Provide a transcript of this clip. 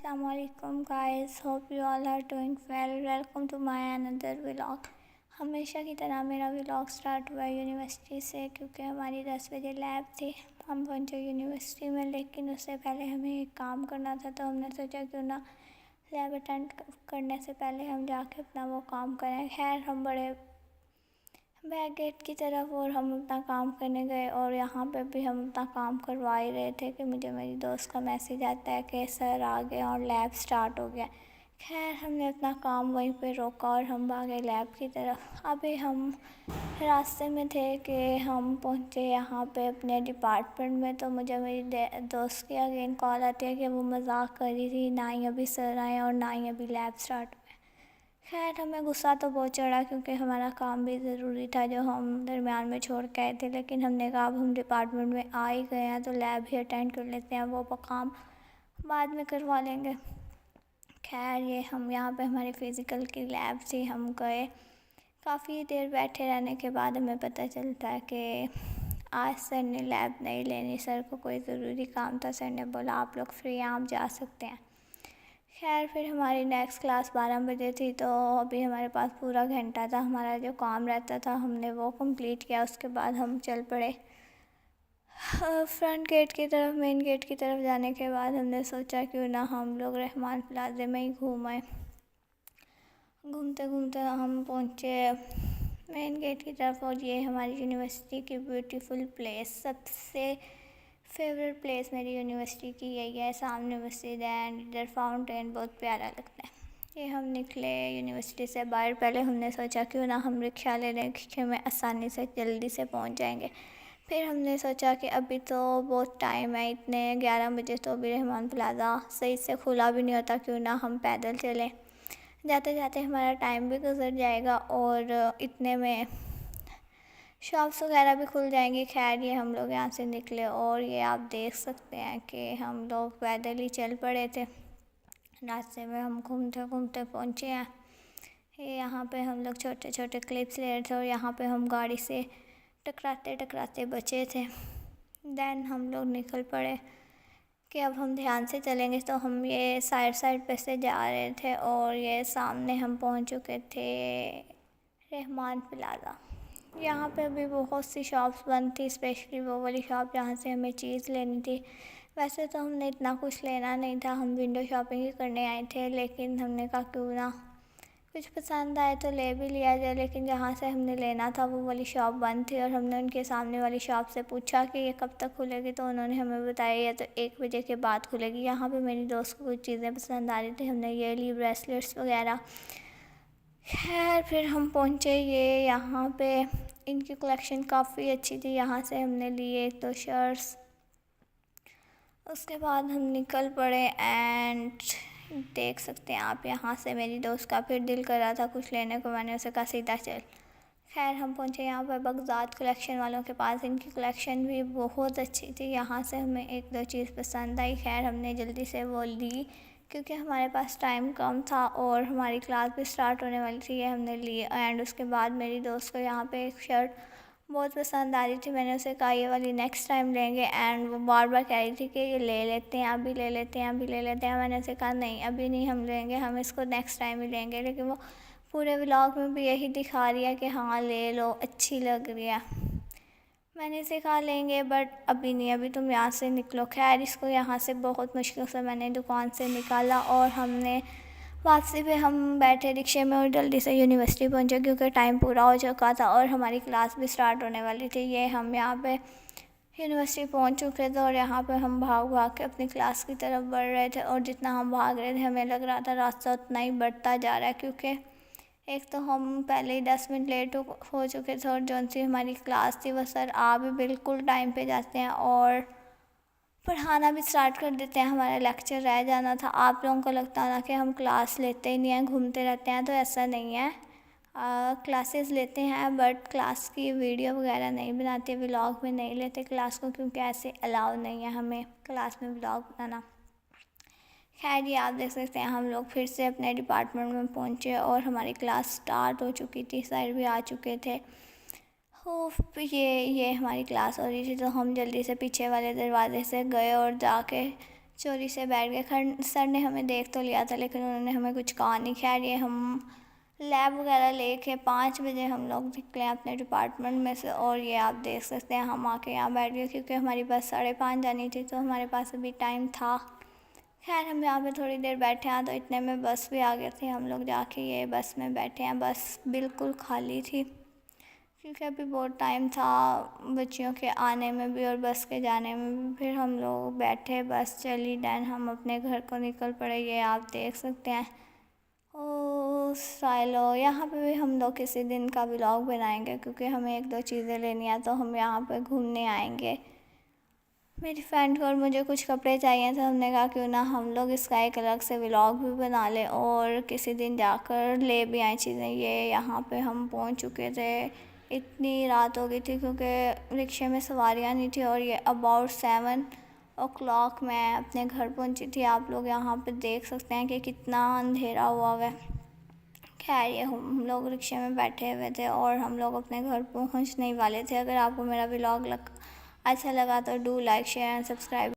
Assalamualaikum guys, hope you all are doing well. Welcome to my another vlog. हमेशा की तरह मेरा vlog start हुआ यूनिवर्सिटी से, क्योंकि हमारी 10 बजे लैब थी। हम पहुंचे यूनिवर्सिटी में, लेकिन उससे पहले हमें एक काम करना था, तो हमने सोचा क्यों ना लैब अटेंड करने से पहले हम जाके अपना वो काम करें। खैर, हम बड़े बैक गेट की तरफ और हम अपना काम करने गए, और यहाँ पे भी हम अपना काम करवा ही रहे थे कि मुझे मेरी दोस्त का मैसेज आता है कि सर आ गए और लैब स्टार्ट हो गया। खैर, हमने अपना काम वहीं पे रोका और हम भागे लैब की तरफ। अभी हम रास्ते में थे कि हम पहुँचे यहाँ पे अपने डिपार्टमेंट में, तो मुझे मेरी दोस्त की अगेन कॉल आती है कि वो मजाक कर रही थी, ना ही अभी सर आए और ना ही अभी लैब स्टार्ट हुआ। खैर, हमें गुस्सा तो बहुत चढ़ा, क्योंकि हमारा काम भी ज़रूरी था जो हम दरमियान में छोड़ के आए थे। लेकिन हमने कहा अब हम डिपार्टमेंट में आ ही गए हैं तो लैब ही अटेंड कर लेते हैं, वो काम बाद में करवा लेंगे। खैर, ये हम यहाँ पे हमारी फ़िज़िकल की लैब थी। हम गए, काफ़ी देर बैठे रहने के बाद हमें पता चलता है कि आज सर ने लैब नहीं लेनी, सर को कोई ज़रूरी काम था। सर ने बोला आप लोग फ्री हैं, आप जा सकते हैं। खैर, फिर हमारी नेक्स्ट क्लास 12 बजे थी, तो अभी हमारे पास पूरा घंटा था। हमारा जो काम रहता था हमने वो कंप्लीट किया। उसके बाद हम चल पड़े फ्रंट गेट की तरफ। मेन गेट की तरफ जाने के बाद हमने सोचा क्यों ना हम लोग रहमान प्लाजे में ही घूमें। घूमते घूमते हम पहुँचे मेन गेट की तरफ, और ये हमारी यूनिवर्सिटी की ब्यूटीफुल प्लेस, सबसे फेवरेट प्लेस मेरी यूनिवर्सिटी की यही है। सामने मस्जिद है एंड इधर फाउंटेन, बहुत प्यारा लगता है। ये हम निकले यूनिवर्सिटी से बाहर। पहले हमने सोचा क्यों ना हम रिक्शा ले लें, रिक्शे में आसानी से जल्दी से पहुंच जाएंगे। फिर हमने सोचा कि अभी तो बहुत टाइम है, इतने 11 बजे तो अभी रहमान प्लाज़ा सही से खुला भी नहीं होता, क्यों ना हम पैदल चलें। जाते जाते हमारा टाइम भी गुजर जाएगा और इतने में शॉप्स वगैरह भी खुल जाएंगी। खैर, ये हम लोग यहाँ से निकले और ये आप देख सकते हैं कि हम लोग पैदल ही चल पड़े थे। रास्ते में हम घूमते घूमते पहुँचे हैं। ये यहाँ पे हम लोग छोटे छोटे क्लिप्स ले रहे थे, और यहाँ पे हम गाड़ी से टकराते टकराते बचे थे। देन हम लोग निकल पड़े कि अब हम ध्यान से चलेंगे, तो हम ये साइड पे से जा रहे थे, और ये सामने हम पहुँच चुके थे रहमान प्लाज़ा। यहाँ पे भी बहुत सी शॉप्स बंद थी, स्पेशली वो वाली शॉप जहाँ से हमें चीज़ लेनी थी। वैसे तो हमने इतना कुछ लेना नहीं था, हम विंडो शॉपिंग ही करने आए थे, लेकिन हमने कहा क्यों ना कुछ पसंद आए तो ले भी लिया जाए। लेकिन जहाँ से हमने लेना था वो वाली शॉप बंद थी, और हमने उनके सामने वाली शॉप से पूछा कि ये कब तक खुलेगी, तो उन्होंने हमें बताया ये तो 1 बजे के बाद खुलेगी। यहाँ पे मेरी दोस्त को कुछ चीज़ें पसंद आ रही थी, हमने ये ली, ब्रेसलेट्स वगैरह। खैर, फिर हम पहुँचे ये यहाँ पे, इनकी कलेक्शन काफ़ी अच्छी थी। यहाँ से हमने लिए 1-2 शर्ट्स। उसके बाद हम निकल पड़े एंड देख सकते हैं आप, यहाँ से मेरी दोस्त का फिर दिल कर रहा था कुछ लेने को, मैंने उसे कहा सीधा चल। खैर, हम पहुँचे यहाँ पर बगदाद कलेक्शन वालों के पास। इनकी कलेक्शन भी बहुत अच्छी थी। यहाँ से हमें 1-2 चीज़ पसंद आई। खैर, हमने जल्दी से वो ली, क्योंकि हमारे पास टाइम कम था और हमारी क्लास भी स्टार्ट होने वाली थी। ये हमने लिए। एंड उसके बाद मेरी दोस्त को यहाँ पे एक शर्ट बहुत पसंद आ रही थी। मैंने उसे कहा ये वाली नेक्स्ट टाइम लेंगे, एंड वो बार बार कह रही थी कि ये ले लेते हैं, अभी ले लेते हैं, अभी ले लेते हैं। मैंने उसे कहा नहीं, अभी नहीं हम लेंगे, हम इसको नेक्स्ट टाइम ही लेंगे। लेकिन वो पूरे व्लॉग में भी यही दिखा रही है कि हाँ ले लो, अच्छी लग रही है। मैंने इसे कहा लेंगे, बट अभी नहीं, अभी तुम यहाँ से निकलो। खैर, इसको यहाँ से बहुत मुश्किल से मैंने दुकान से निकाला, और हमने वापसी पे हम बैठे रिक्शे में और जल्दी से यूनिवर्सिटी पहुँचे, क्योंकि टाइम पूरा हो चुका था और हमारी क्लास भी स्टार्ट होने वाली थी। ये हम यहाँ पे यूनिवर्सिटी पहुँच चुके थे, और यहाँ पे हम भाग भाग के अपनी क्लास की तरफ बढ़ रहे थे। और जितना हम भाग रहे थे हमें लग रहा था रास्ता उतना ही बढ़ता जा रहा है, क्योंकि एक तो हम पहले ही 10 मिनट लेट हो चुके थे, और जौन सी हमारी क्लास थी वो सर आ भी बिल्कुल टाइम पे जाते हैं और पढ़ाना भी स्टार्ट कर देते हैं। हमारा लेक्चर रह जाना था। आप लोगों को लगता था कि हम क्लास लेते ही नहीं हैं, घूमते रहते हैं, तो ऐसा नहीं है। क्लासेस लेते हैं, बट क्लास की वीडियो वगैरह नहीं बनाते, व्लॉग में नहीं लेते क्लास को, क्योंकि ऐसे अलाउ नहीं है हमें क्लास में व्लॉग बनाना। खैर, ये आप देख सकते हैं हम लोग फिर से अपने डिपार्टमेंट में पहुंचे, और हमारी क्लास स्टार्ट हो चुकी थी, सर भी आ चुके थे। ये हमारी क्लास हो रही थी, तो हम जल्दी से पीछे वाले दरवाजे से गए और जाके चोरी से बैठ गए। सर ने हमें देख तो लिया था लेकिन उन्होंने हमें कुछ कहा नहीं। खैर ये हम लैब वगैरह लेके 5 बजे हम लोग निकले अपने डिपार्टमेंट में से, और ये आप देख सकते हैं हम आके यहाँ बैठ गए क्योंकि हमारी बस 5:30 जानी थी, तो हमारे पास अभी टाइम था। खैर हम यहाँ पे थोड़ी देर बैठे हैं तो इतने में बस भी आ गए थे। हम लोग जाके ये बस में बैठे हैं। बस बिल्कुल खाली थी क्योंकि अभी बहुत टाइम था बच्चियों के आने में भी और बस के जाने में भी। फिर हम लोग बैठे, बस चली, दैन हम अपने घर को निकल पड़े। ये आप देख सकते हैं। ओ साइलो, यहाँ पे भी हम लोग किसी दिन का व्लॉग बनाएंगे क्योंकि हमें 1-2 चीज़ें लेनी है तो हम यहाँ पे घूमने आएंगे। मेरी फ्रेंड को और मुझे कुछ कपड़े चाहिए तो हमने कहा क्यों ना हम लोग इसका एक अलग से व्लॉग भी बना लें और किसी दिन जाकर ले भी आए चीज़ें। ये यहाँ पे हम पहुँच चुके थे। इतनी रात हो गई थी क्योंकि रिक्शे में सवारियाँ नहीं थी और ये अबाउट 7 o'clock मैं अपने घर पहुँची थी। आप लोग यहाँ पे देख सकते हैं कि कितना अंधेरा हुआ है। खैर ये हम लोग रिक्शे में बैठे हुए थे और हम लोग अपने घर पहुँचने ही वाले थे। अगर आपको मेरा व्लॉग अच्छा लगा तो do like, share and subscribe.